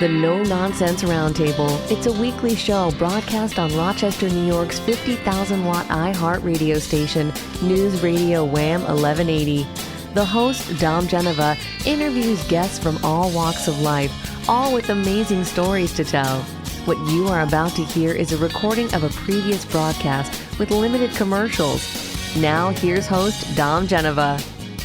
The No Nonsense Roundtable. It's a weekly show broadcast on Rochester, New York's 50,000-watt iHeart radio station, News Radio Wham 1180. The host, Dom Geneva, interviews guests from all walks of life, all with amazing stories to tell. What you are about to hear is a recording of a previous broadcast with limited commercials. Now, here's host, Dom Geneva.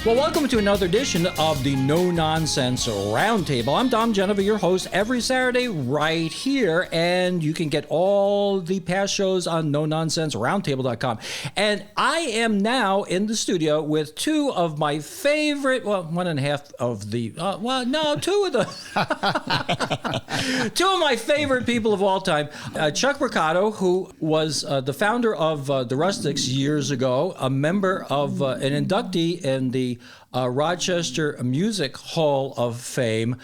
Well, welcome to another edition of the No Nonsense Roundtable. I'm Dom Geneva, your host, every Saturday right here, and you can get all the past shows on NoNonsenseRoundtable.com. And I am now in the studio with two of my favorite, well, one and a half of the, two of the, two of my favorite people of all time. Chuck Brucato, who was the founder of the Rustix years ago, a member of an inductee in the Rochester Music Hall of Fame.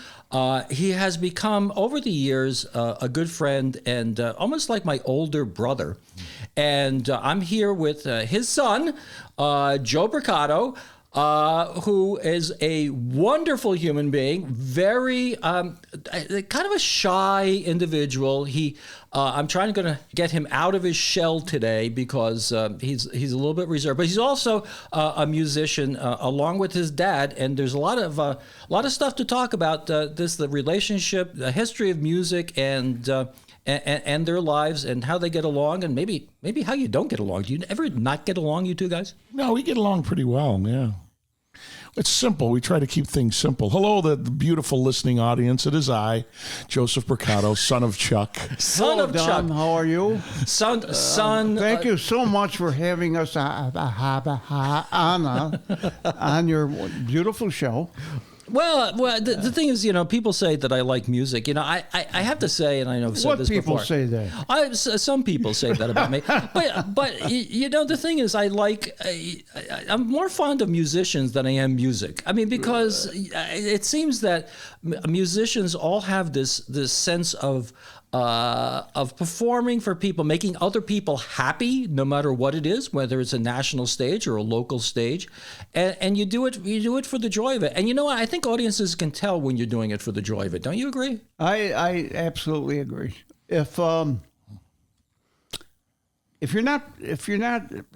He has become, over the years, a good friend and almost like my older brother. And I'm here with his son, Joe Brucato, who is a wonderful human being, very kind of a shy individual. I'm trying to get him out of his shell today because he's a little bit reserved, but he's also a musician along with his dad. And there's a lot of stuff to talk about. The relationship, the history of music, and their lives and how they get along, and maybe how you don't get along. Do you ever not get along, you two guys? No, we get along pretty well, yeah. It's simple. We try to keep things simple. Hello, the beautiful listening audience. It is I, Joseph Brucato, son of Chuck. Hello, Don. How are you? Son. Thank you so much for having us on your beautiful show. Well, the thing is, people say that I like music. I have to say, and I know I've said this before. What people say that? Some people say that about me. But the thing is, I'm more fond of musicians than I am music. I mean, because it seems that musicians all have this sense of performing for people, making other people happy, no matter what it is, whether it's a national stage or a local stage, and you do it for the joy of it. And you know what? I think audiences can tell when you're doing it for the joy of it. Don't you agree? I absolutely agree. If you're not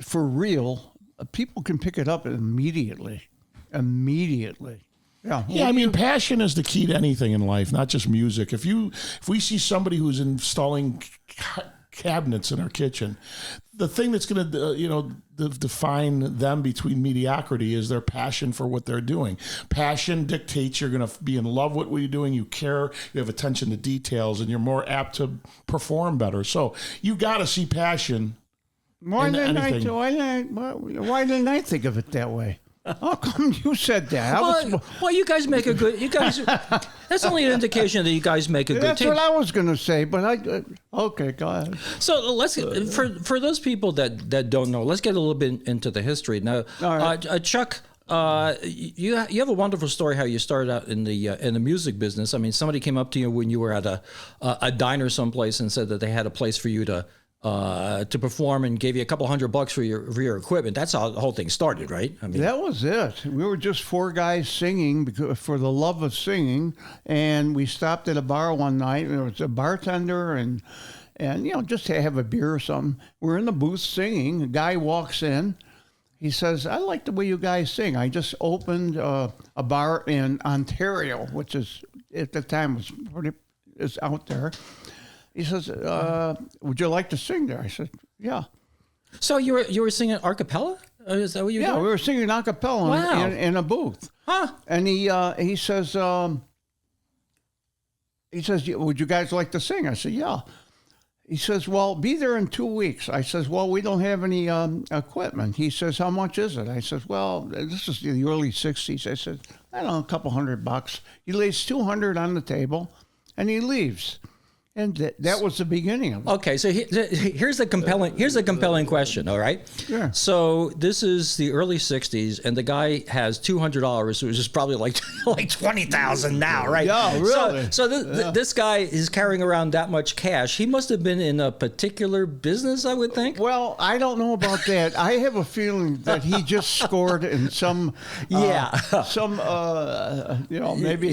for real, people can pick it up immediately. Yeah, I mean, passion is the key to anything in life, not just music. If we see somebody who's installing cabinets in our kitchen, the thing that's going to define them between mediocrity is their passion for what they're doing. Passion dictates you're going to be in love with what you're doing. You care, you have attention to details, and you're more apt to perform better. So you got to see passion. Why didn't I think of it that way? How come you said that? Well, you guys make a good. That's only an indication that you guys make a good team. That's what I was going to say, but okay, go ahead. So let's for those people that don't know, let's get a little bit into the history now. All right. Chuck, you have a wonderful story how you started out in the music business. I mean, somebody came up to you when you were at a diner someplace and said that they had a place for you to perform and gave you a couple $100 for your equipment. That's how the whole thing started, right? I mean, that was it. We were just four guys singing for the love of singing, and we stopped at a bar one night. And there was a bartender and just to have a beer or something. We're in the booth singing. A guy walks in. He says, "I like the way you guys sing. I just opened a bar in Ontario, which is at the time is out there." He says, "Would you like to sing there?" I said, "Yeah." So you were singing a cappella? Is that what you were doing? Yeah, we were singing a cappella in a booth. Huh? And he says, "Would you guys like to sing?" I said, "Yeah." He says, "Well, be there in 2 weeks." I says, "Well, we don't have any equipment." He says, "How much is it?" I says, "Well, this is the early 60s. I said, "I don't know, a couple $100. He lays $200 on the table, and he leaves. And that was the beginning of it. Okay, so here's a compelling question. All right. Sure. So this is the early '60s, and the guy has $200, which is probably like $20,000 now, right? Yeah, really. So this guy is carrying around that much cash. He must have been in a particular business, I would think. Well, I don't know about that. I have a feeling that he just scored in some. Maybe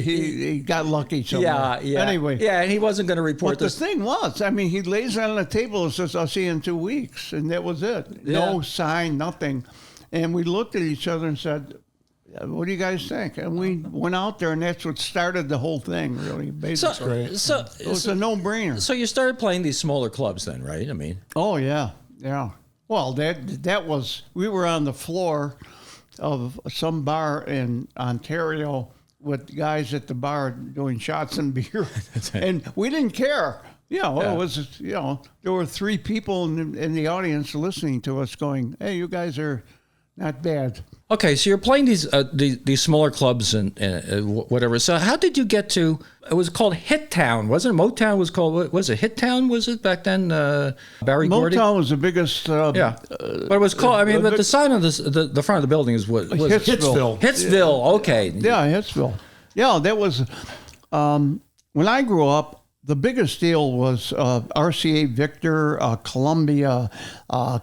he got lucky somewhere. Yeah. Anyway. Yeah, and he wasn't going to report. But the thing was, I mean, he lays on the table and says, "I'll see you in 2 weeks," and that was it. No sign, nothing. And we looked at each other and said, "What do you guys think?" And we went out there, and that's what started the whole thing, really. Basically, so it was a no-brainer. So you started playing these smaller clubs, then, right? I mean, oh yeah. Well, that was, we were on the floor of some bar in Ontario with guys at the bar doing shots and beer, and we didn't care. It was, there were 3 people in the audience listening to us going, "Hey, you guys are not bad." Okay, so you're playing these smaller clubs and whatever. So how did you get to? It was called Hit Town, wasn't it? Motown was called. Was it Hit Town? Was it back then? Barry Gordy. Motown was the biggest. But it was called. I mean, but the sign on the front of the building was Hitsville. Hitsville. Okay. Yeah, Hitsville. Yeah, that was when I grew up. The biggest deal was RCA Victor, Columbia,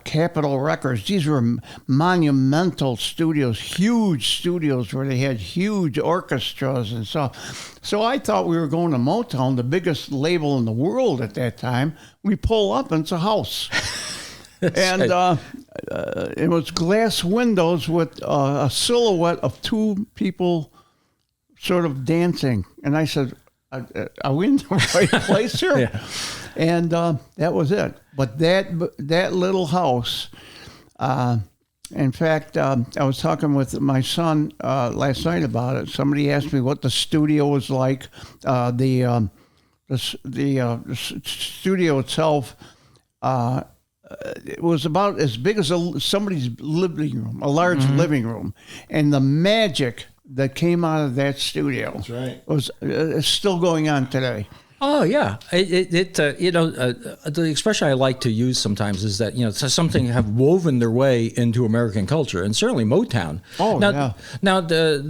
Capitol Records. These were monumental studios, huge studios where they had huge orchestras and stuff. So I thought we were going to Motown, the biggest label in the world at that time. We pull up and it's a house. And it was glass windows with a silhouette of 2 people sort of dancing. And I said, "Are we in the right place here?" Yeah. And that was it. But that little house, in fact, I was talking with my son last night about it. Somebody asked me what the studio was like. The studio itself, it was about as big as somebody's living room, a large living room, and the magic that came out of that studio. That's right. It's still going on today. Oh yeah, the expression I like to use sometimes is that something have woven their way into American culture, and certainly Motown. Oh yeah. Now there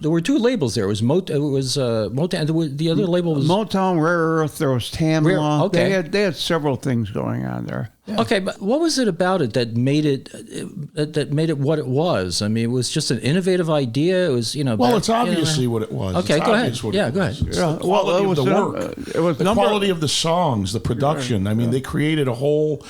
were 2 labels there. It was Motown. The other label was Motown, Rare Earth. There was Tamla. Okay. They had several things going on there. Yeah. Okay, but what was it about it that made it what it was? I mean, it was just an innovative idea. It was Well, it's obviously what it was. Okay, go ahead. Yeah, go ahead. It's the quality of the work. It was the quality of the songs, the production. I mean, they created a whole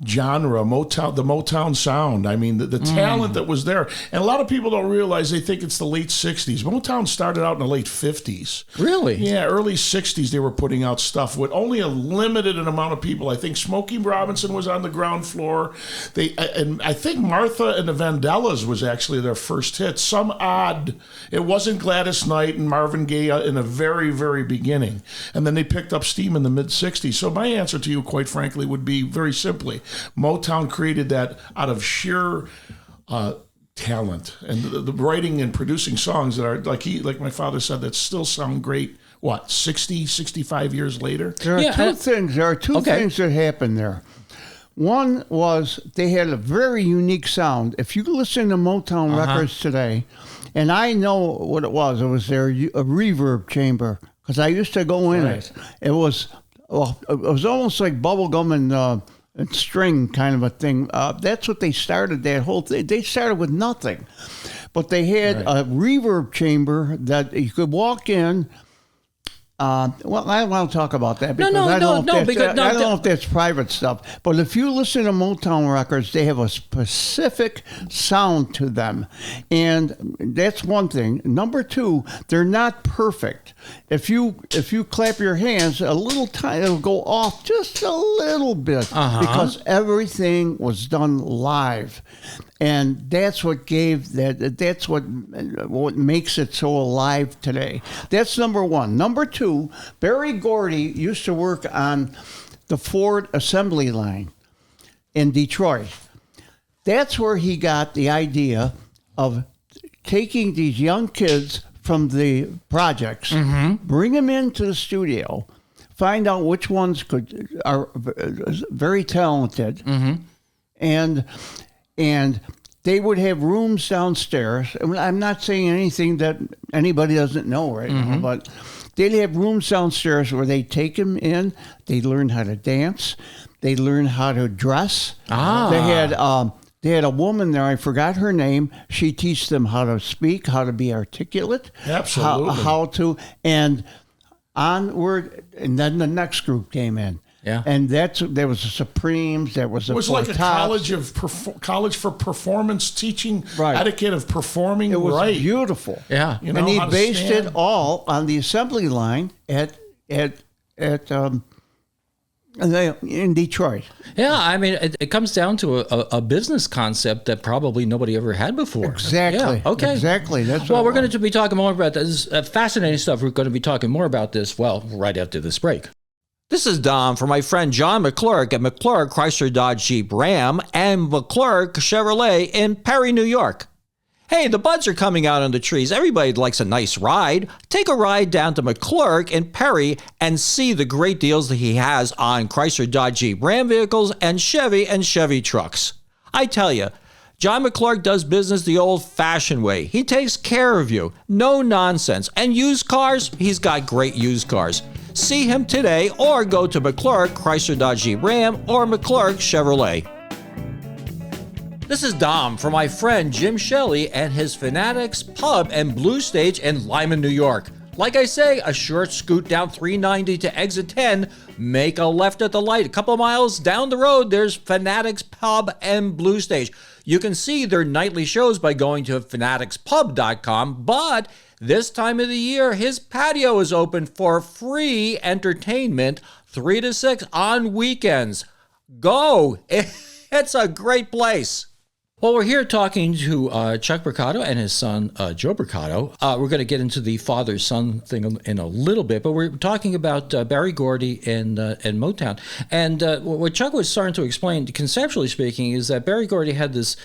genre, the Motown sound. I mean, the talent that was there. And a lot of people don't realize, they think it's the late 60s. Motown started out in the late 50s. Really? Yeah, early 60s they were putting out stuff with only a limited amount of people. I think Smokey Robinson was on the ground floor. And I think Martha and the Vandellas was actually their first hit. Some odd. It wasn't Gladys Knight and Marvin Gaye in the very, very beginning. And then they picked up steam in the mid-60s. So my answer to you, quite frankly, would be very simply, Motown created that out of sheer talent, and the writing and producing songs that are like my father said, that still sound great. 65 years later? There are 2 things. There are two things that happened there. One was they had a very unique sound. If you listen to Motown records today, and I know what it was their a reverb chamber, because I used to go in it. It was almost like bubblegum and string kind of a thing. That's what they started, that whole thing. They started with nothing. But they had a reverb chamber that you could walk in. Well, I don't want to talk about that because I don't know if that's private stuff. But if you listen to Motown records, they have a specific sound to them, and that's one thing. Number 2, they're not perfect. If you clap your hands a little tiny, it'll go off just a little bit because everything was done live. And that's what gave that. That's what makes it so alive today. That's number 1. Number 2, Barry Gordy used to work on the Ford assembly line in Detroit. That's where he got the idea of taking these young kids from the projects, bring them into the studio, find out which ones are very talented, and they would have rooms downstairs. I'm not saying anything that anybody doesn't know right now, but they'd have rooms downstairs where they take them in. They learn how to dance. They learn how to dress. They had a woman there. I forgot her name. She teaches them how to speak, how to be articulate. Absolutely. How to, and onward. And then the next group came in. Yeah. And there was the Supremes. There was the It was like a college for performance teaching, etiquette of performing. It was beautiful. Yeah. You know, and he how to based stand. it all on the assembly line in Detroit. Yeah, I mean, it comes down to a business concept that probably nobody ever had before. Exactly. Yeah, okay. Exactly. That's well, we're going to be talking more about this. Fascinating stuff. We're going to be talking more about this, well, right after this break. This is Dom for my friend John McClurk at McClurk Chrysler Dodge Jeep Ram and McClurk Chevrolet in Perry, New York. Hey, the buds are coming out on the trees. Everybody likes a nice ride. Take a ride down to McClurk in Perry and see the great deals that he has on Chrysler Dodge Jeep Ram vehicles and Chevy trucks. I tell you, John McClurk does business the old-fashioned way. He takes care of you. No nonsense. And used cars, he's got great used cars. See him today or go to McClurk Chrysler Dodge Jeep Ram or McClurk Chevrolet. This is Dom for my friend Jim Shelley and his Fanatics Pub and Blue Stage in Lyman, New York. Like I say, a short scoot down 390 to exit 10, make a left at the light. A couple miles down the road, there's Fanatics Pub and Blue Stage. You can see their nightly shows by going to fanaticspub.com, but this time of the year, his patio is open for free entertainment 3 to 6 on weekends. Go! It's a great place. Well, we're here talking to Chuck Brucato and his son, Joe Brucato. We're going to get into the father-son thing in a little bit, but we're talking about Barry Gordy and Motown. And what Chuck was starting to explain, conceptually speaking, is that Barry Gordy had this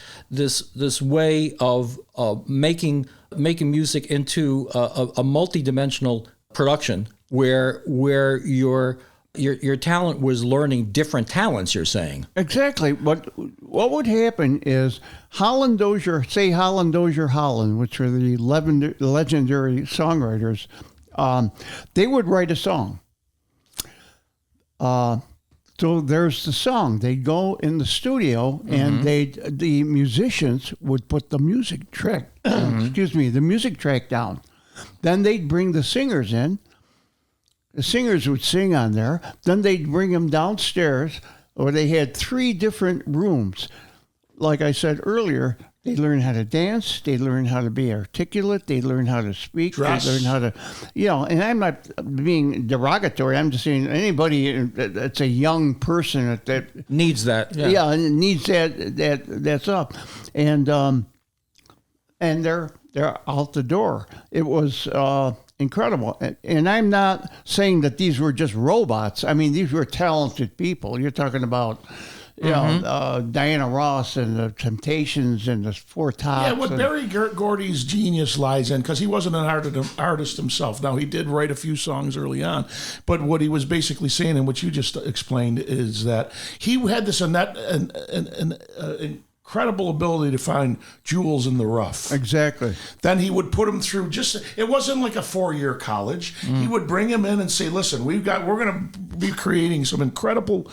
way of making music into a multi-dimensional production where your talent was learning different talents, you're saying. Exactly. But what would happen is Holland Dozier, Holland, which are the legendary songwriters, they would write a song. So there's the song. They'd go in the studio and the musicians would put the music track, the music track down. Then they'd bring the singers in. The singers would sing on there. Then they'd bring them downstairs, or they had 3 different rooms. Like I said earlier, they learn how to dance. They learn how to be articulate. They learn how to speak. Dress. They learn how to, and I'm not being derogatory. I'm just saying anybody that's a young person that Needs that. and needs that's up. And they're out the door. It was incredible. And I'm not saying that these were just robots. I mean, these were talented people. You're talking about, Diana Ross and the Temptations and the Four Tops. Yeah, what Barry Gordy's genius lies in, because he wasn't an artist himself. Now, he did write a few songs early on, but what he was basically saying, and what you just explained, is that he had this incredible ability to find jewels in the rough. Exactly. Then he would put them through it wasn't like a 4-year college. He would bring them in and say, listen, we're going to be creating some incredible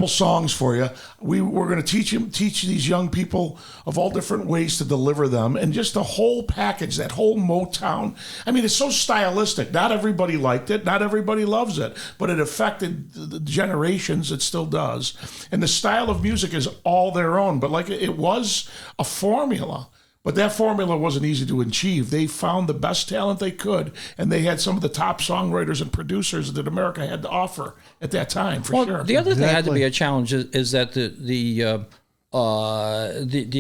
songs for you. We're going to teach these young people of all different ways to deliver them, and just the whole package, that whole Motown. I mean, it's so stylistic. Not everybody liked it. Not everybody loves it, but it affected the generations. It still does. And the style of music is all their own, but it was a formula. But that formula wasn't easy to achieve. They found the best talent they could, and they had some of the top songwriters and producers that America had to offer at that time, for sure. The other thing that had to be a challenge is that the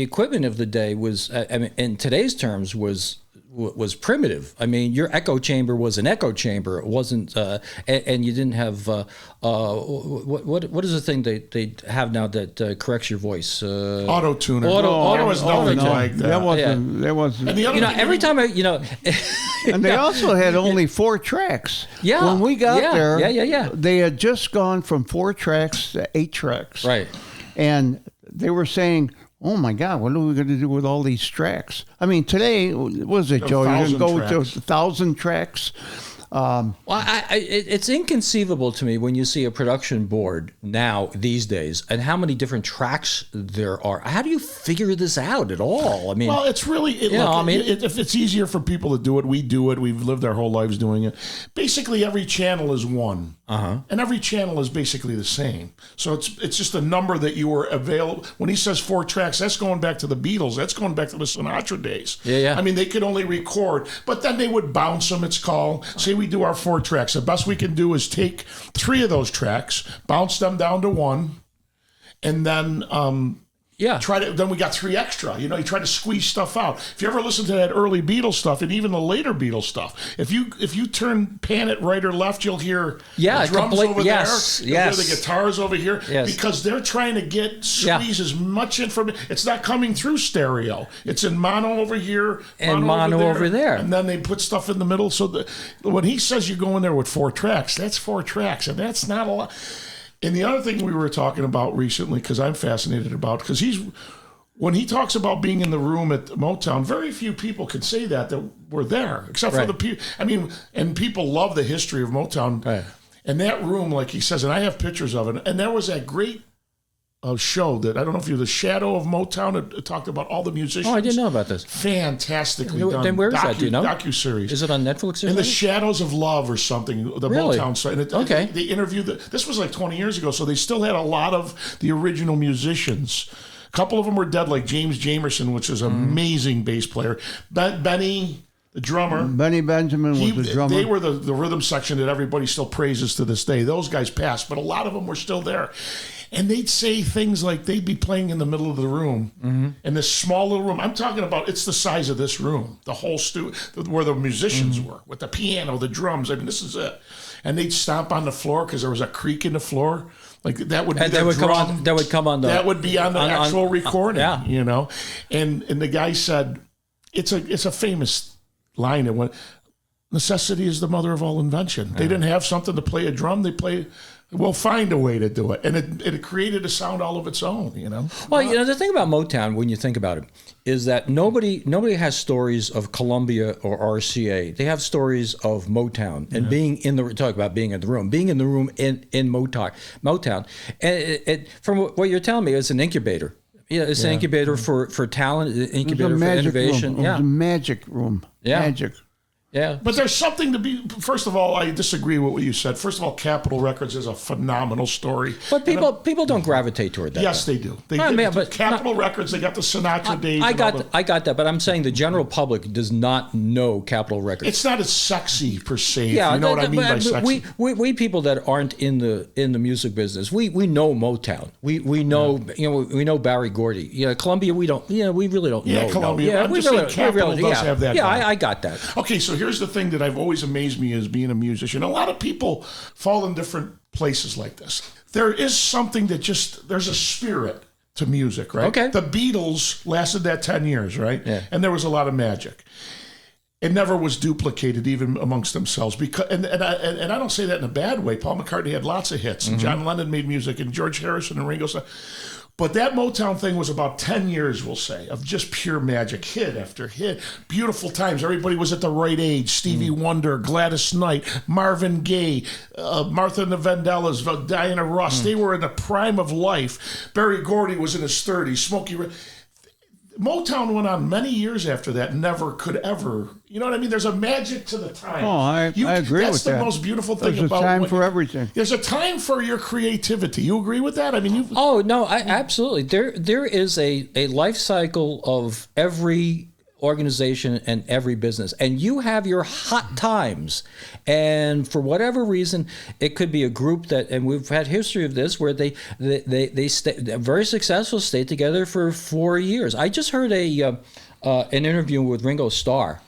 equipment of the day was, in today's terms, was was primitive. I mean, your echo chamber was an echo chamber. It wasn't, and you didn't have what is the thing they have now that corrects your voice? Auto tuner. Auto there was nothing auto-tune. like that. There wasn't. And the other thing Every time And they also had only 4 tracks. Yeah. When we got there, Yeah. they had just gone from 4 tracks to 8 tracks. Right. And they were saying, oh my God, what are we going to do with all these tracks? I mean, today, what is it, Joe? You're going to go to 1,000 tracks? Well, it's inconceivable to me when you see a production board now these days and how many different tracks there are. How do you figure this out at all? I mean, well, it's really, if it's easier for people to do it, we do it. We've lived our whole lives doing it. Basically, every channel is one. And every channel is basically the same. So it's just a number that you were available. When he says 4 tracks, that's going back to the Beatles. That's going back to the Sinatra days. Yeah. I mean, they could only record, but then they would bounce them, it's called. Say we do our 4 tracks. The best we can do is take 3 of those tracks, bounce them down to 1, and then then we got 3 extra. You try to squeeze stuff out. If you ever listen to that early Beatles stuff and even the later Beatles stuff, if you pan it right or left, you'll hear the drums over there. You'll hear the guitars over here because they're trying to squeeze as much information. It's not coming through stereo. It's in mono over here and mono over there. And then they put stuff in the middle. So when he says you go in there with 4 tracks, that's 4 tracks, and that's not a lot. And the other thing we were talking about recently, because I'm fascinated about, because when he talks about being in the room at Motown, very few people can say that were there, except for the people. I mean, and people love the history of Motown. Right. And that room, like he says, and I have pictures of it, and there was that great show that, I don't know if you're The Shadow of Motown, it talked about all the musicians. Oh, I didn't know about this. Fantastically done. Then where is that, do you know? Docuseries. Is it on Netflix or something? In the Shadows of Love or something, the Really? Motown site. And Okay. They interviewed, this was like 20 years ago, so they still had a lot of the original musicians. A couple of them were dead, like James Jamerson, which is an amazing bass player. Benny, the drummer. Benny Benjamin was the drummer. They were the rhythm section that everybody still praises to this day. Those guys passed, but a lot of them were still there. And they'd say things like they'd be playing in the middle of the room, in this small little room. I'm talking about, it's the size of this room, the whole where the musicians were, with the piano, the drums. I mean, this is it. And they'd stomp on the floor because there was a creak in the floor. Like that would be And their drum. that would come on the. That would be on the actual recording. yeah. And the guy said, it's a famous line. It went, necessity is the mother of all invention. They didn't have something to play a drum. We'll find a way to do it. And it created a sound all of its own, Well, the thing about Motown, when you think about it, is that nobody has stories of Columbia or RCA. They have stories of Motown and being in the room in Motown. And from what you're telling me, it's an incubator. Yeah, it's an incubator for talent, an incubator for innovation. Room. It was a magic room. Yeah. Magic. Yeah. But there's something to be. First of all, I disagree with what you said. First of all, Capitol Records is a phenomenal story. But people don't gravitate toward that. Yes, they do. But Capitol Records, they got the Sinatra days. I got that, but I'm saying the general public does not know Capitol Records. It's not as sexy per se. Yeah, if you know what I mean by sexy. We people that aren't in the music business, we know Motown. We know we know Barry Gordy. Columbia we don't. We really don't know. Yeah, Columbia. Yeah, I'm just saying Capitol does have that. Yeah, I got that. Okay, so here's the thing that I've always amazed me as being a musician. A lot of people fall in different places like this. There is something that there's a spirit to music, right? Okay. The Beatles lasted that 10 years, right? Yeah. And there was a lot of magic. It never was duplicated even amongst themselves. And I don't say that in a bad way. Paul McCartney had lots of hits, and John Lennon made music, and George Harrison and Ringo Starr. But that Motown thing was about 10 years, we'll say, of just pure magic, hit after hit. Beautiful times. Everybody was at the right age. Stevie Wonder, Gladys Knight, Marvin Gaye, Martha and the Vandellas, Diana Ross. They were in the prime of life. Barry Gordy was in his 30s. Smokey Motown went on many years after that, never could ever. You know what I mean? There's a magic to the time. Oh, I agree with that. That's the most beautiful thing about. There's a time for everything. There's a time for your creativity. You agree with that? I mean, Oh no, absolutely. There is a life cycle of every organization and every business, and you have your hot times, and for whatever reason it could be a group that, and we've had history of this, where they stay very successful, stay together for 4 years. I just heard an interview with Ringo Starr,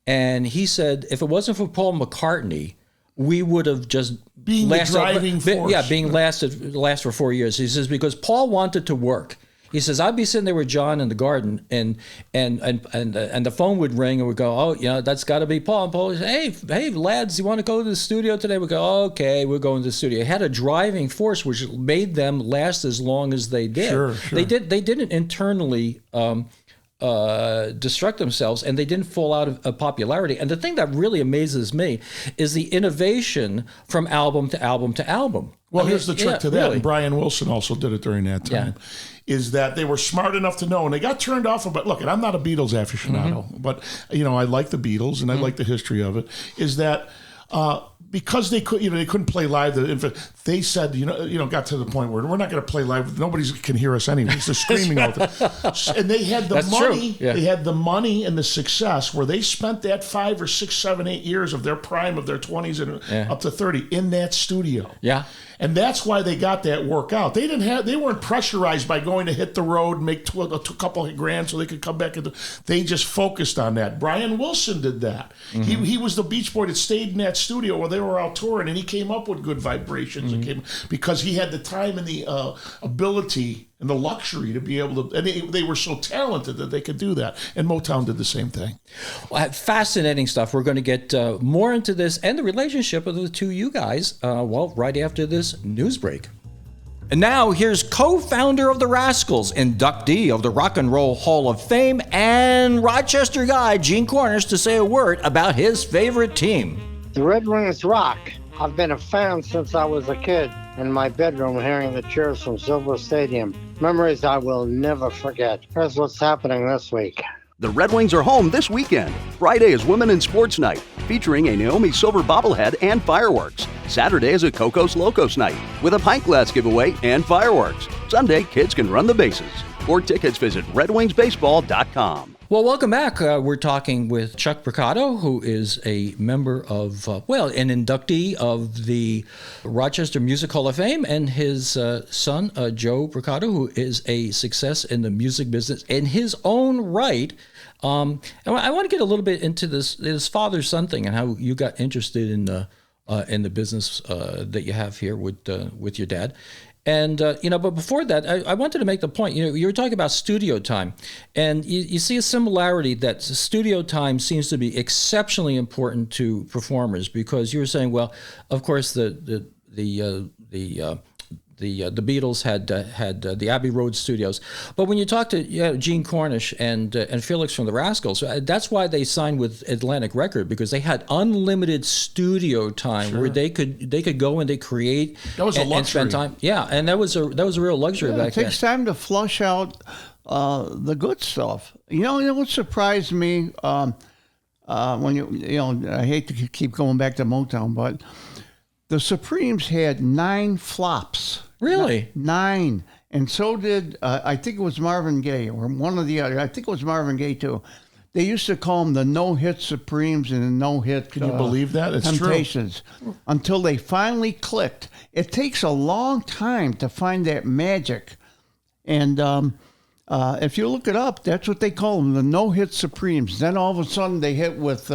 And he said, if it wasn't for Paul McCartney, we would have just being the driving force. Yeah, last for 4 years. He says, because Paul wanted to work. He says, I'd be sitting there with John in the garden, and the phone would ring, and we'd go, oh, that's got to be Paul. And Paul would say, hey, lads, you want to go to the studio today? We go, okay, we're going to the studio. It had a driving force which made them last as long as they did. Sure. They didn't internally destruct themselves, and they didn't fall out of popularity. And the thing that really amazes me is the innovation from album to album to album. Well, here's the trick to that, really. and Brian Wilson also did it during that time, is that they were smart enough to know, and they got turned off of it. Look, and I'm not a Beatles aficionado, but, I like the Beatles, and I like the history of it, is that because they couldn't play live, they said, got to the point where we're not going to play live. Nobody can hear us anyways. They're screaming out there. And they had the money. Yeah. They had the money and the success where they spent that 5 or 6, 7, 8 years of their prime of their 20s and up to 30 in that studio. Yeah. And that's why they got that work out. They weren't pressurized by going to hit the road and make a couple of grand so they could come back. They just focused on that. Brian Wilson did that. Mm-hmm. He was the Beach Boy that stayed in that studio where they were out touring, and he came up with good vibrations. Because he had the time and the ability and the luxury to be able to, and they were so talented that they could do that. And Motown did the same thing. Well, fascinating stuff. We're going to get more into this and the relationship of the two you guys, right after this news break. And now here's co-founder of the Rascals, inductee of the Rock and Roll Hall of Fame, and Rochester guy Gene Cornish to say a word about his favorite team. The Red Wings rock. I've been a fan since I was a kid, in my bedroom hearing the cheers from Silver Stadium. Memories I will never forget. Here's what's happening this week. The Red Wings are home this weekend. Friday is Women in Sports Night, featuring a Naomi Silver bobblehead and fireworks. Saturday is a Cocos Locos Night, with a pint glass giveaway and fireworks. Sunday, kids can run the bases. For tickets, visit redwingsbaseball.com. Well, welcome back. We're talking with Chuck Brucato, who is a member of, an inductee of the Rochester Music Hall of Fame, and his son, Joe Brucato, who is a success in the music business in his own right. And I want to get a little bit into this father-son thing and how you got interested in the business that you have here with your dad. And, but before that, I wanted to make the point, you were talking about studio time, and you see a similarity that studio time seems to be exceptionally important to performers, because you were saying, well, of course, the Beatles had the Abbey Road studios, but when you talk to Gene Cornish and Felix from the Rascals, that's why they signed with Atlantic Record, because they had unlimited studio time where they could go and they create. That was a luxury. And spend time. Yeah, and that was a real luxury back then. It takes time to flush out the good stuff. What surprised me when I hate to keep going back to Motown, but the Supremes had 9 flops. Really? 9. And so did, I think it was Marvin Gaye, or one of the other. I think it was Marvin Gaye, too. They used to call them the no-hit Supremes and the no-hit Can you believe that? It's Temptations. True. Until they finally clicked. It takes a long time to find that magic. And if you look it up, that's what they call them, the no-hit Supremes. Then all of a sudden they hit with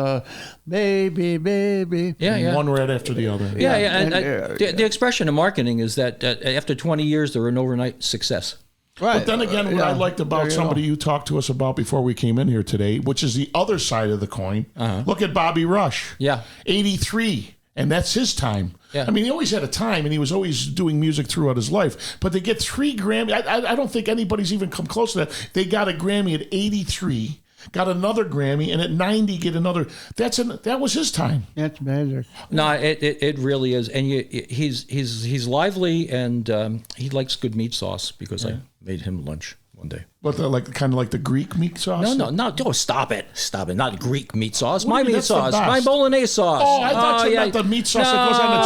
Baby, Baby. Yeah. One right after the other. Yeah. And the expression in marketing is that after 20 years, they're an overnight success. Right. But then again, what I liked about somebody you talked to us about before we came in here today, which is the other side of the coin, look at Bobby Rush. Yeah. 83. And that's his time. Yeah. I mean, he always had a time, and he was always doing music throughout his life. But to get 3 Grammy, I don't think anybody's even come close to that. They got a Grammy at 83, got another Grammy, and at 90 get another. That was his time. That's magic. No, it really is, and he's lively, and he likes good meat sauce, because I made him lunch one day. But kind of like the Greek meat sauce? No, oh, stop it. Not Greek meat sauce. What My do you mean? meat That's the sauce. best. My bolognese sauce. Oh, I thought you meant the meat sauce that goes on the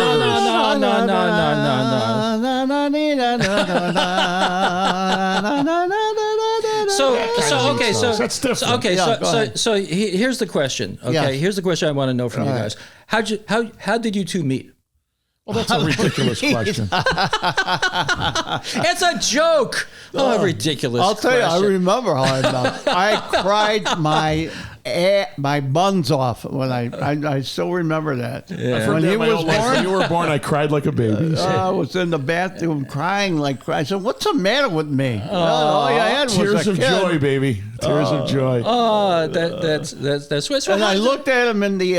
cheeseburgers. That's different. So here's the question. Okay, Yes. here's the question I want to know from you guys. How did you two meet? Well, that's a ridiculous question. It's a joke. Oh, ridiculous. I'll tell you, I question. remember how I met. I cried my my buns off when I still remember that. I've heard When that he my was whole life. When you were born, I cried like a baby. I was in the bathroom crying like crying. I said, "What's the matter with me?" All I had was Tears a of kid. joy, baby. Tears of joy. Oh, that's sweet. So And how I did- looked at him in the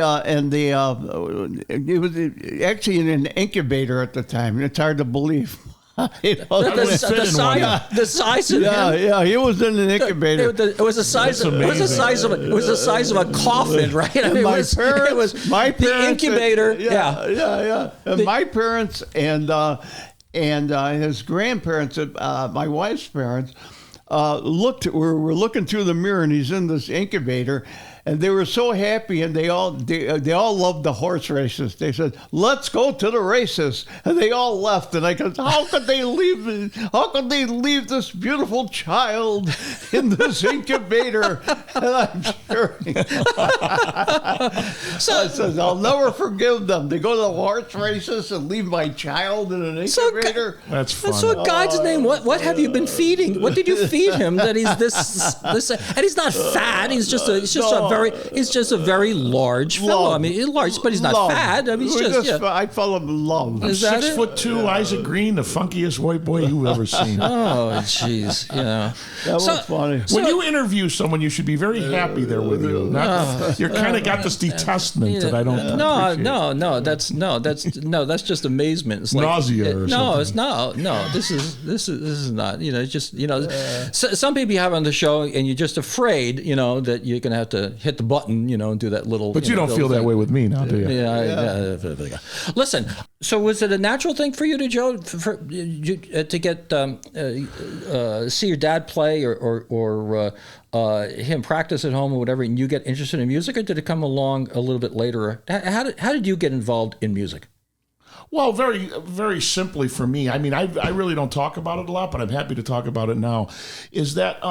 it was actually in an incubator at the time. It's hard to believe. You know, I would fit in one. the size of yeah, him. yeah, he was in an incubator. It was the size. That's It was the amazing. size of. It was the size of a coffin, right? I mean, My it parents, was my the parents, incubator. yeah. And my parents and his grandparents, my wife's parents, were looking through the mirror, and he's in this incubator. And they were so happy, and they all loved the horse races. They said, "Let's go to the races," and they all left. And I go, "How could they leave? How could they leave this beautiful child in this incubator?" And I'm sure. So I said, "I'll never forgive them. They go to the horse races and leave my child in an incubator." That's fun. So God's name, what have you been feeding? What did you feed him that he's this and he's not fat. He's just a very large fellow. I mean, he's large, but he's not Love. fat. I mean, he's just I fell in love. Is that it? 6'2", Isaac Green, the funkiest white boy you've ever seen. Oh, jeez, yeah. That was funny. When you interview someone, you should be very happy they're with you. You're kind of got this detestment that I don't. appreciate. That's just amazement. It's like, Nausea or no, something. This is not. It's just some people you have on the show, and you're just afraid, that you're gonna have to hit the button, and do that little. But you don't feel that way with me now, do you? Yeah. Listen. So was it a natural thing for you to Joe to get see your dad play or him practice at home or whatever, and you get interested in music, or did it come along a little bit later? How did you get involved in music? Well, very, very simply for me, I mean, I really don't talk about it a lot, but I'm happy to talk about it now, is that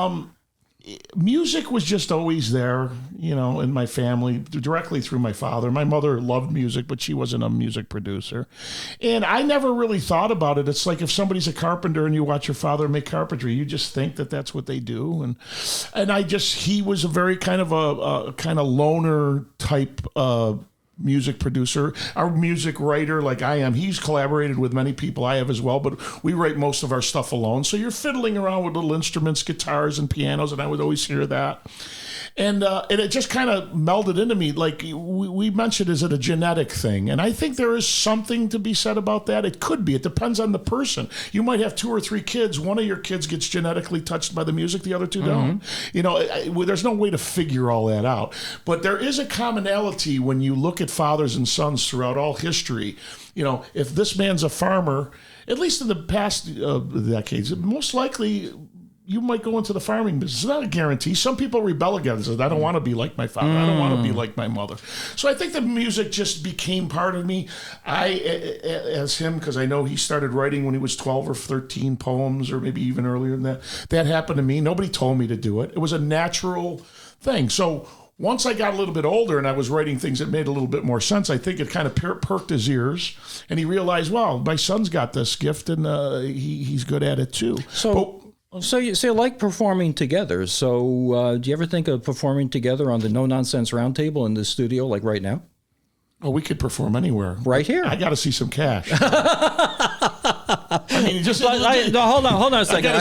music was just always there, in my family, directly through my father. My mother loved music, but she wasn't a music producer. And I never really thought about it. It's like if somebody's a carpenter and you watch your father make carpentry, you just think that that's what they do. And he was a very kind of a kind of loner type music producer, our music writer like I am. He's collaborated with many people, I have as well, but we write most of our stuff alone. So you're fiddling around with little instruments, guitars and pianos, and I would always hear that. And it just kind of melded into me. Like we mentioned, is it a genetic thing? And I think there is something to be said about that. It could be. It depends on the person. You might have 2 or 3 kids. One of your kids gets genetically touched by the music. The other 2 don't. There's no way to figure all that out. But there is a commonality when you look at fathers and sons throughout all history. If this man's a farmer, at least in the past decades, most likely you might go into the farming business. It's not a guarantee. Some people rebel against it. I don't want to be like my father. I don't want to be like my mother. So I think the music just became part of me. As him, because I know he started writing when he was 12 or 13 poems, or maybe even earlier than that. That happened to me. Nobody told me to do it. It was a natural thing. So once I got a little bit older and I was writing things that made a little bit more sense, I think it kind of perked his ears, and he realized, well, my son's got this gift, and he's good at it too. So you like performing together. So do you ever think of performing together on the No Nonsense Roundtable in the studio, like right now? Oh, we could perform anywhere. Right here. I got to see some cash. Hold on a second.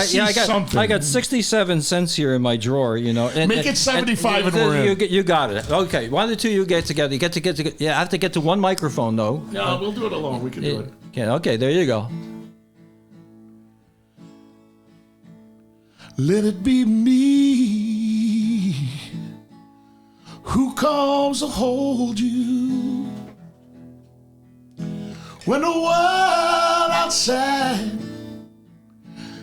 I got 67 cents here in my drawer. Make it 75 and we're in. You got it. Okay, one of the two you get together. You get together. Yeah, I have to get to one microphone though. No, we'll do it alone. We can do it. Yeah. Okay. There you go. Let it be me who comes to hold you when the world outside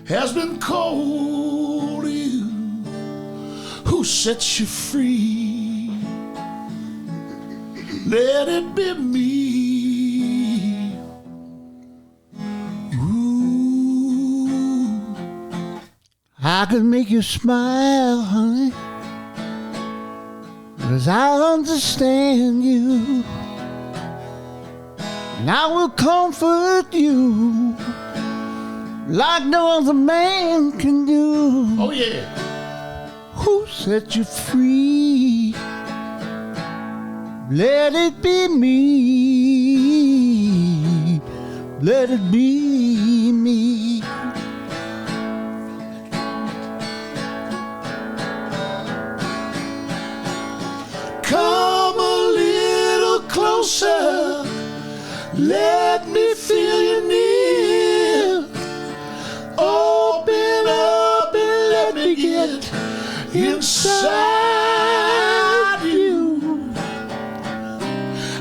has been cold to you, who sets you free. Let it be me. I can make you smile, honey, 'cause I understand you, and I will comfort you like no other man can do. Oh yeah. Who set you free? Let it be me. Let it be me. Come a little closer. Let me feel you near. Open up and let me get inside you.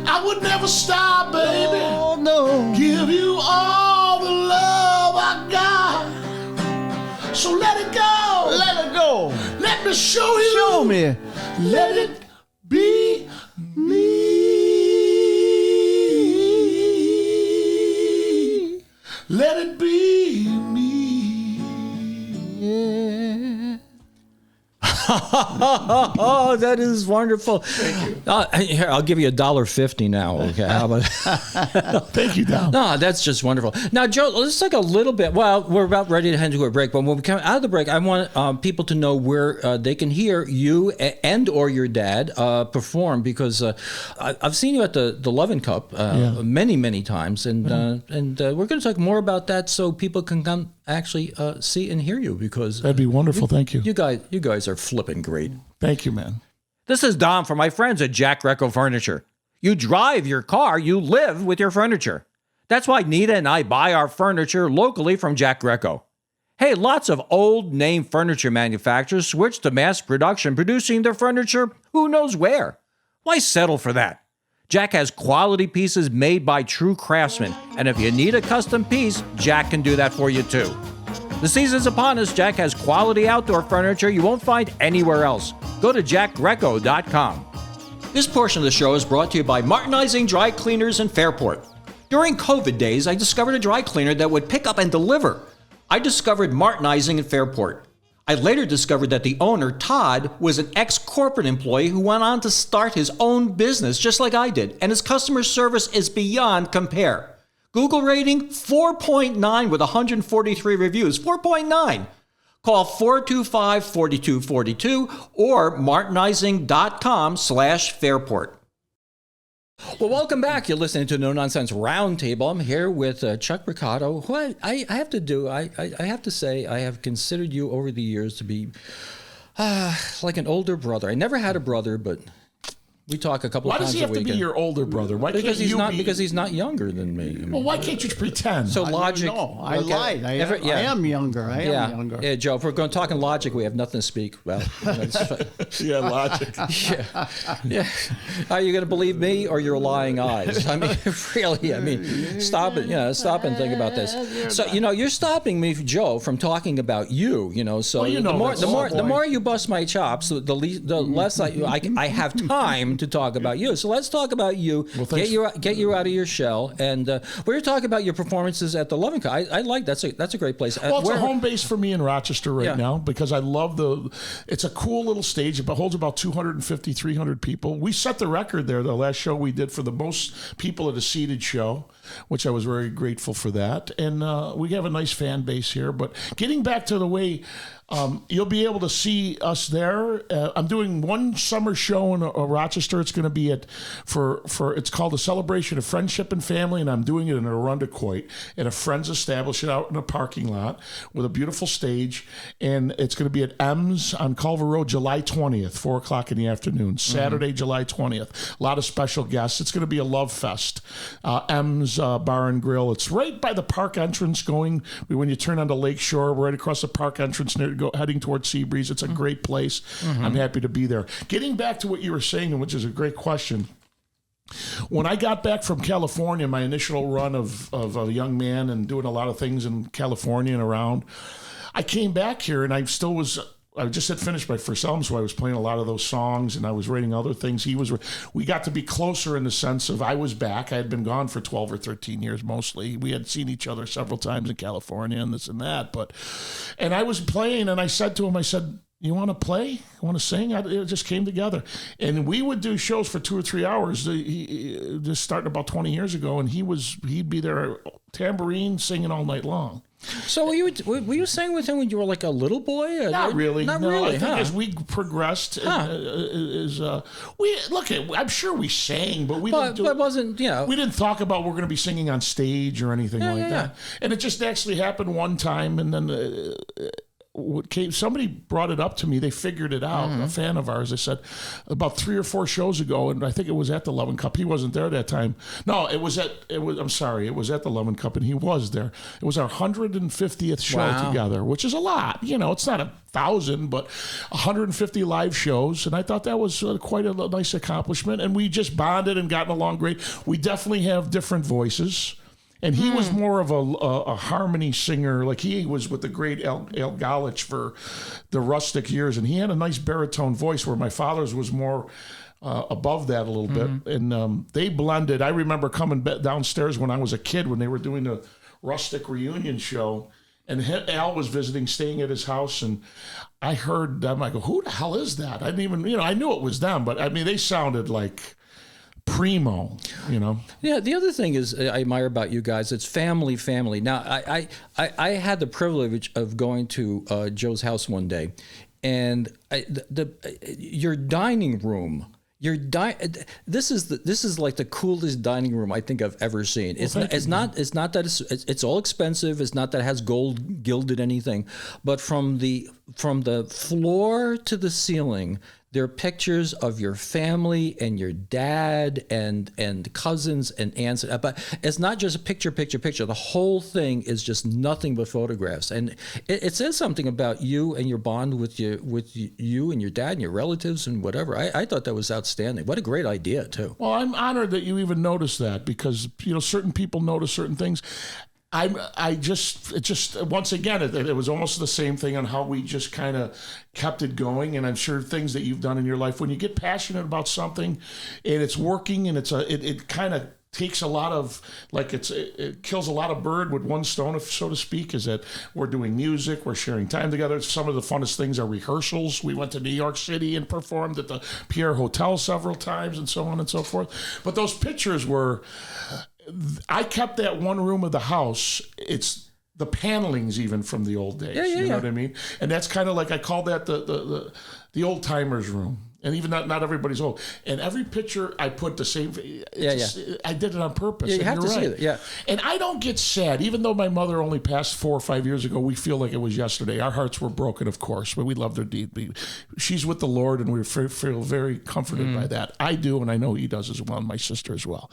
I would never stop, baby. Oh, no. Give you all the love I got. So let it go. Let it go. Let me show you. Show me. Let it be me. Let it be me. Yeah. Oh, that is wonderful. Thank you. Here, I'll give you $1.50 now. Okay. How about Thank you, Dom. No, that's just wonderful. Now, Joe, let's take a little bit. Well, we're about ready to head to a break, but when we come out of the break, I want people to know where they can hear you and or your dad perform, because I've seen you at the Lovin' Cup many, many times, and we're going to talk more about that so people can come actually see and hear you, because That'd be wonderful. Thank you. You guys are flipping great. Thank you, man. This is Dom from my friends at Jack Greco Furniture. You drive your car, you live with your furniture. That's why Nita and I buy our furniture locally from Jack Greco. Hey, lots of old name furniture manufacturers switch to mass production, producing their furniture who knows where. Why settle for that? Jack has quality pieces made by true craftsmen, and if you need a custom piece, Jack can do that for you too. The season's upon us. Jack has quality outdoor furniture you won't find anywhere else. Go to jackgreco.com. This portion of the show is brought to you by Martinizing Dry Cleaners in Fairport. During COVID days, I discovered a dry cleaner that would pick up and deliver. I discovered Martinizing in Fairport. I later discovered that the owner, Todd, was an ex-corporate employee who went on to start his own business just like I did, and his customer service is beyond compare. Google rating 4.9 with 143 reviews. 4.9. Call 425-4242 or martinizing.com/Fairport. Well, welcome back. You're listening to No Nonsense Roundtable. I'm here with Chuck Brucato, who I have to say, I have considered you over the years to be like an older brother. I never had a brother, but we talk a couple of times a week. Why does he have to be your older brother? Why because can't you be... because he's not younger than me. I mean, Well, why can't you pretend? so logic. No, I okay. lied. I am younger. I am younger. Yeah, Joe, if we're going talking logic, we have nothing to speak about. Yeah, logic. Yeah. Are you going to believe me or your lying eyes? I mean, really, stop it. Stop and think about this. So, you're stopping me, Joe, from talking about you, so the more you bust my chops, the less I have time to talk about you. So let's talk about you. Well, get you out of your shell, and we're talking about your performances at the Lovin' Cup. I like that's a great place. Well, it's a home base for me in Rochester right now, because I love it's a cool little stage. It holds about 250, 300 people. We set the record there, the last show we did, for the most people at a seated show, which I was very grateful for that. And we have a nice fan base here. But getting back to the way you'll be able to see us there. I'm doing one summer show in Rochester. It's going to be it's called a Celebration of Friendship and Family, and I'm doing it in Arundecoit at a friend's establishment out in a parking lot with a beautiful stage. And it's going to be at M's on Culver Road, July 20th, 4 o'clock in the afternoon. Saturday, July 20th. A lot of special guests. It's going to be a love fest. M's Bar and Grill. It's right by the park entrance when you turn onto Lake Shore, right across the park entrance heading towards Seabreeze. It's a great place. I'm happy to be there. Getting back to what you were saying, which is a great question. When I got back from California, my initial run of a young man and doing a lot of things in California and around, I came back here and I just had finished my first album, so I was playing a lot of those songs and I was writing other things. We got to be closer in the sense of I was back. I had been gone for 12 or 13 years mostly. We had seen each other several times in California and this and that. And I was playing and I said to him, you want to play? You want to sing? It just came together. And we would do shows for 2 or 3 hours, just starting about 20 years ago, and he'd be there, tambourine, singing all night long. So were you singing with him when you were like a little boy? Not really. Not no, really. I think as we progressed, I'm sure we sang, but we didn't do it wasn't. We didn't talk about we're going to be singing on stage or anything like that. And it just actually happened one time, and then. Somebody brought it up to me. They figured it out. A fan of ours. They said about 3 or 4 shows ago, and I think it was at the Love and Cup. He wasn't there that time. No, it was at the Love and Cup, and he was there. It was our 150th show together, which is a lot. It's not 1,000, but 150 live shows, and I thought that was quite a nice accomplishment. And we just bonded and gotten along great. We definitely have different voices. And he was more of a harmony singer. Like he was with the great Al Galich for the Rustix years. And he had a nice baritone voice where my father's was more above that a little bit. And they blended. I remember coming downstairs when I was a kid when they were doing the Rustix reunion show. And Al was visiting, staying at his house. And I heard them. I go, who the hell is that? I didn't even, I knew it was them. But I mean, they sounded like primo, Yeah, the other thing is I admire about you guys, it's family. Now, I had the privilege of going to Joe's house one day, and your dining room. This is like the coolest dining room I think I've ever seen. It's not that it's all expensive. It's not that it has gold gilded anything, but from the floor to the ceiling, there are pictures of your family and your dad and cousins and aunts. But it's not just a picture. The whole thing is just nothing but photographs. And it says something about you and your bond with you and your dad and your relatives and whatever. I thought that was outstanding. What a great idea, too. Well, I'm honored that you even noticed that because, certain people notice certain things. It just once again, it was almost the same thing on how we just kind of kept it going. And I'm sure things that you've done in your life, when you get passionate about something and it's working and it kind of takes a lot of, it kills a lot of bird with one stone, so to speak, is that we're doing music, we're sharing time together. Some of the funnest things are rehearsals. We went to New York City and performed at the Pierre Hotel several times and so on and so forth. But those pictures were... I kept that one room of the house. It's the panelings even from the old days. You know what I mean? And that's kind of like I call that the old timers room. And even not everybody's old. And every picture I put the same. I did it on purpose. Yeah, you have to see it. Yeah. And I don't get sad, even though my mother only passed 4 or 5 years ago. We feel like it was yesterday. Our hearts were broken, of course, but we loved her deeply. She's with the Lord, and we feel very comforted by that. I do, and I know he does as well, and my sister as well.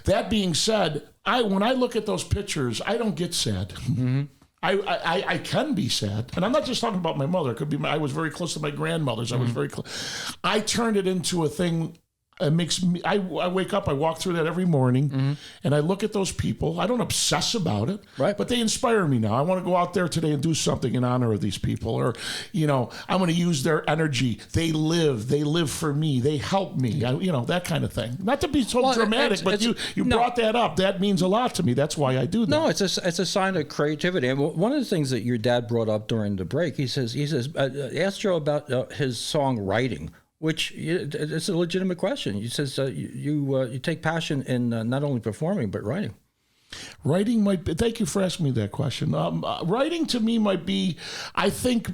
That being said, when I look at those pictures, I don't get sad. Mm-hmm. I can be sad, and I'm not just talking about my mother. It could be I was very close to my grandmothers. I was very close. I turned it into a thing. It makes me. I wake up. I walk through that every morning, and I look at those people. I don't obsess about it, right? But they inspire me now. I want to go out there today and do something in honor of these people, or I'm going to use their energy. They live for me. They help me. That kind of thing. Not to be so dramatic, but you brought that up. That means a lot to me. That's why I do that. No, it's a sign of creativity. And one of the things that your dad brought up during the break, he says, ask Joe about his songwriting. Which it's a legitimate question. He says you take passion in not only performing but writing. Writing might be. Thank you for asking me that question. Writing to me might be. I think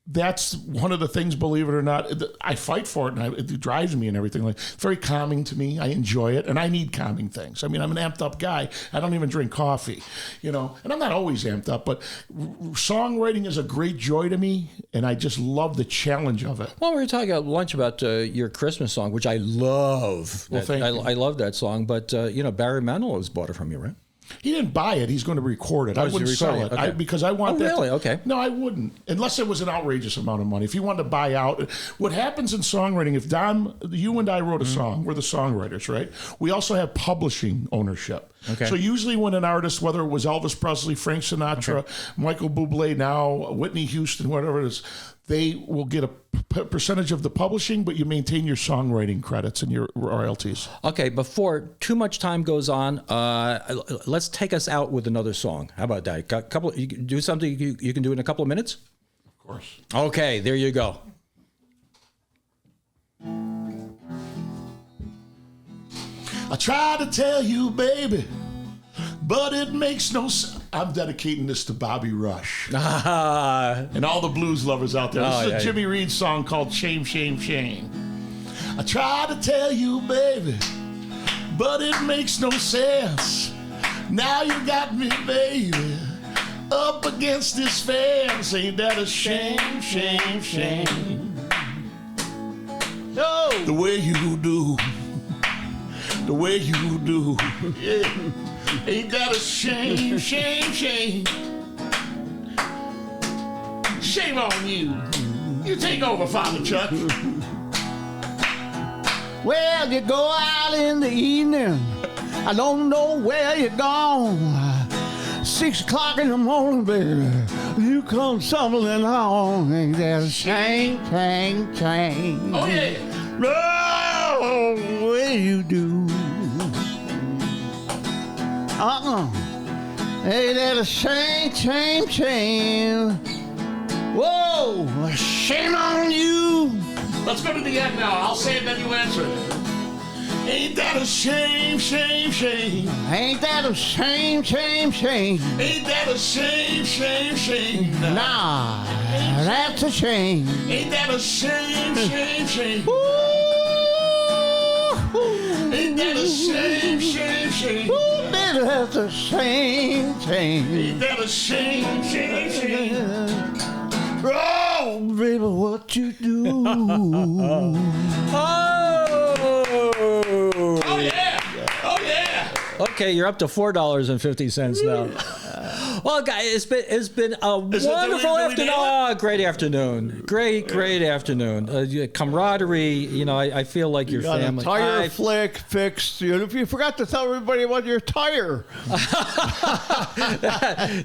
that's one of the things. Believe it or not, I fight for it, and it drives me and everything. It's very calming to me. I enjoy it, and I need calming things. I mean, I'm an amped up guy. I don't even drink coffee, and I'm not always amped up. But songwriting is a great joy to me, and I just love the challenge of it. Well, we were talking at lunch about your Christmas song, which I love. Well, thank you. I love that song, but Barry Manilow has bought it from you, right? He didn't buy it. He's going to record it. I wouldn't sell it because I want that. Really? Okay. No, I wouldn't, unless it was an outrageous amount of money. If you wanted to buy out, what happens in songwriting? If you and I wrote a song, we're the songwriters, right? We also have publishing ownership. Okay. So usually when an artist, whether it was Elvis Presley, Frank Sinatra, Michael Bublé, now Whitney Houston, whatever it is, they will get a percentage of the publishing, but you maintain your songwriting credits and your royalties. Okay, before too much time goes on, let's take us out with another song. How about that? You can do something you can do in a couple of minutes? Of course. Okay, there you go. I try to tell you, baby, but it makes no sense. I'm dedicating this to Bobby Rush Ah, and all the blues lovers out there. This Oh, is yeah, a Jimmy Reed song called Shame, Shame, Shame. I try to tell you, baby, but it makes no sense. Now you got me, baby, up against this fence. Ain't that a shame, shame, shame? No. The way you do, the way you do, yeah. Ain't that a shame, shame, shame? Shame on you. You take over, Father Chuck. Well, you go out in the evening. I don't know where you're gone. 6 o'clock in the morning, baby. You come stumbling on. Ain't that a shame, shame, shame? Oh, yeah. Oh, the way you do. Ain't that a shame, shame, shame? Whoa, shame on you. Let's go to the end now. I'll say it, then you answer it. Ain't that a shame, shame, shame? Ain't that a shame, shame, shame? Ain't that a shame, shame, shame? Nah, that's a shame. Ain't that a shame, shame, shame? Ooh. Ain't that a shame, shame, shame? Ooh, baby, that's a shame, shame. Ain't that a shame, shame, shame? Oh, baby, what you do? Oh, yeah. Oh, yeah. okay, you're up to $4.50 now. Well, guys, it's been a wonderful afternoon. Oh, great afternoon. Great afternoon. Camaraderie. You know, I feel like your Got family. a tire flick fixed. You forgot to tell everybody about your tire.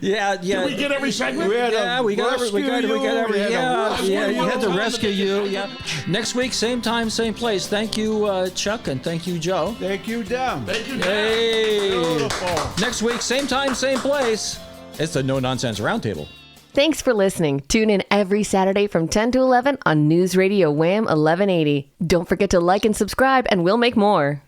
Yeah. Did we get every segment? We had We got every. Yeah. You had to you. rescue you. Yeah. Next week, same time, same place. Thank you, Chuck, and thank you, Joe. Thank you, Dan. Thank you, Dan. Hey. Beautiful. Next week, same time, same place. It's the No Nonsense Roundtable. Thanks for listening. Tune in every Saturday from 10 to 11 on News Radio Wham 1180. Don't forget to like and subscribe, and we'll make more.